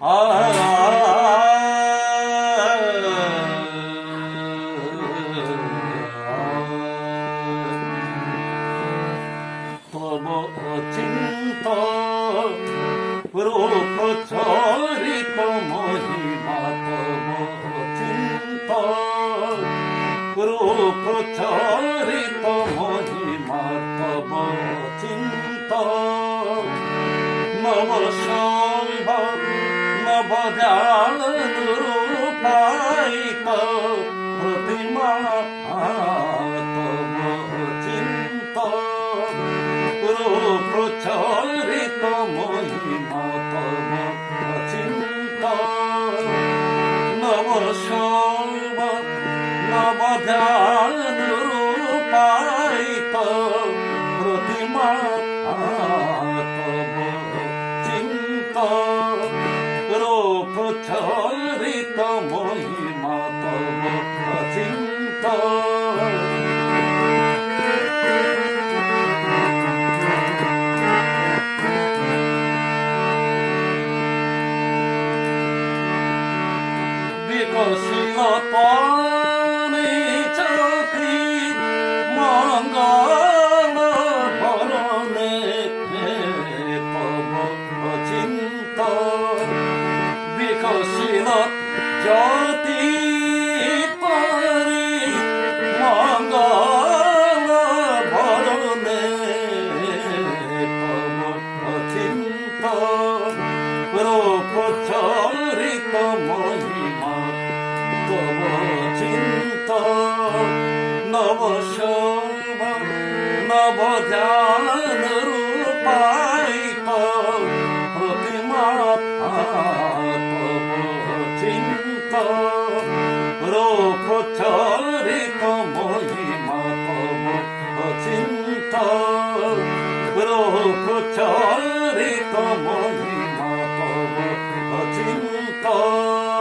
তব চিন্তন রূপ চরিত মহিমা তব চিন্তন রূপ চরিত মহিমা তব চিন্তন নব শৈব নবদান রূপায়িত প্রতিমা তব চিন্তন রূপ চরিত মহিমা তব চিন্তন নব শৈব নবদান রূপায়িত প্রতিমা তব চিন্তন রূপ চরিত মহিমা তব চিন্তন বিকশিত পানি চতি মঙ্গল বরণে তব চিন্তন বিকশিত জ্যোতি পরি মঙ্গল বরণে তব চিন্তন রূপ চরিত মহিমা তব চিন্তন নব শৈব নবদান রূপায়িত প্রতিমা তব চিন্তন রূপ চরিত মহিমা তব চিন্তন রূপ চরিত মহিমা তব চিন্তন